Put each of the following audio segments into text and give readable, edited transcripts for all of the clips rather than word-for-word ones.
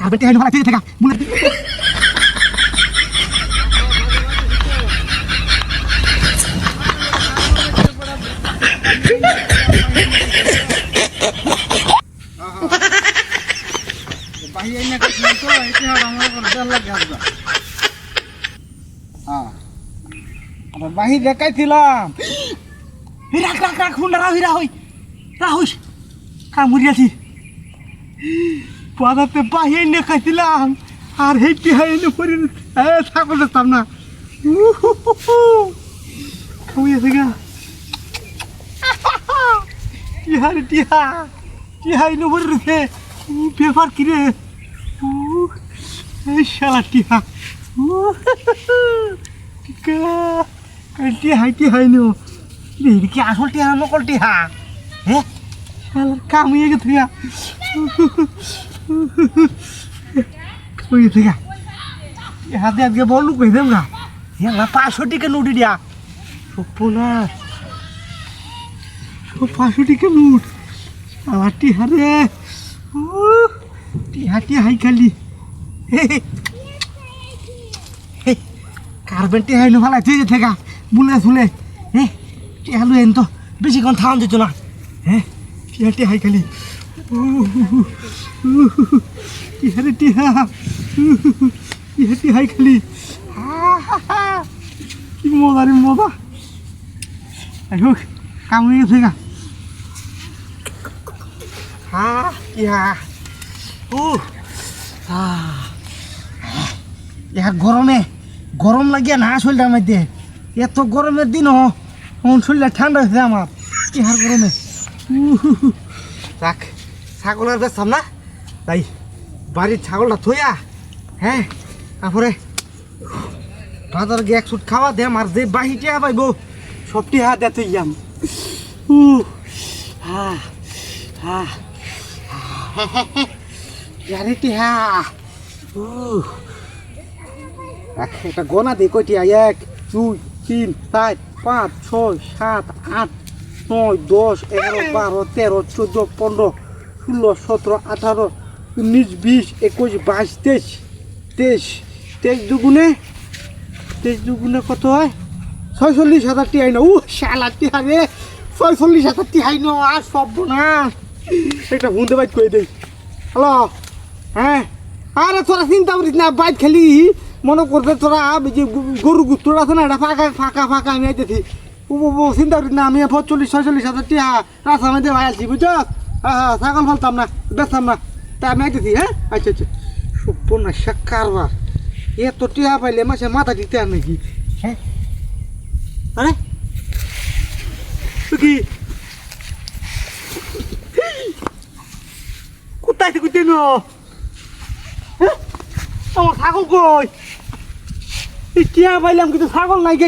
কার্পেটে হাইনো ফালা থাকা বলে বাহির না কিছু তো এটা আমার ডর লাগে আসবা হ্যাঁ আমরা বাহির দেখাইছিলাম রাখ রাখ রাখ ফোনটা রাহুই কামুরিয়াছি পাদাতে বাহির নিয়ে খাইছিলাম আর হেঁটে হাইনে পরে ছাগল দেখতাম না কামুরিয়াছে গা টিহারে টিহাইনে পরে রয়েছে পেপার কিরে শালা টিহা টিহাইনো কি আসল টিহা নকল টিহা হ্যাঁ কামিয়ে গেছে গা কামিয়ে গা হাতে আজকে বললু কই দেব না হ্যাঁ 500 টাকা নোট দিয়া সপনা 500 টাকা নোট আমার টিহা রে টিহাই খালি কার্বেন টিহাই নো ভালো আছে থেকে বুলে শুলে হ্যাঁ টিহালু এন তো বেশিক্ষণ থাউন দিত না হ্যাঁ টিহাই খালি টিহারে টিহাই খালি কি মজা রে মজা হোক কামড়ে গেছে গা গরম লাগিয়া না শরীরটার মধ্যে এত গরমের দিন শরীরটা ঠান্ডা হয়েছে আমার ইহার গরমে দেখ ছাগলের বেচতাম না তাই বাড়ির ছাগলটা থইয়া হ্যাঁ তারপরে বাজার গিয়ে 1 সুট খাওয়া দে আর যে বাহি টিয়া পাইব সব টিয়া দে তুই যাম টিহা একটা গোনা দিই কয়টিয়া 1 2 3 4 5 6 7 8 9 10 11 12 13 14 15 16 17 18 19 20 21 22 23 দুগুণে কত হয় 46,000 টিহাই না শালা টিহা রে 46,000 টিহাই না আর সব না একটা হুন্দে বাইক করে দেই হ্যালো হ্যাঁ আরে তোরা চিন্তা করিস না বাইক খেলি মনে করবে তোরা যে গরু গুস্তরা আছে না এটা ফাঁকা আমি আইতেছি চিন্তা করিস না আমি 45-46,000 টিহা রাস্তা মধ্যে ভাই আসছি বুঝছ হ্যাঁ ছাগল ফেলতাম না বেচতাম না তা আমি আইতেছি হ্যাঁ আচ্ছা সুপর্ণা কারবার এত টিহা পাইলে মাসে মাথা দিতে আর নাকি হ্যাঁ আরে কি কোথায় থেকে দিন আমার ছাগল কই টিয়া পাইলাম কিন্তু ছাগল নাই কে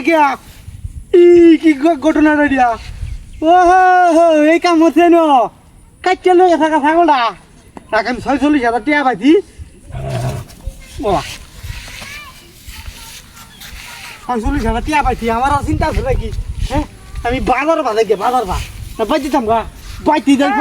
কি ঘটনাটা দিয়া ও এই কাম হচ্ছে ন কাটতে লয়ে থাকা ছাগলটা তাকে আমি 46,000 টিয়া পাইছি বাবা 46,000 টিয়া পাইছি আমার আর চিন্তা আছে নাকি হ্যাঁ আমি বাজার বাজার না বাজিতাম গা বাইতে যাই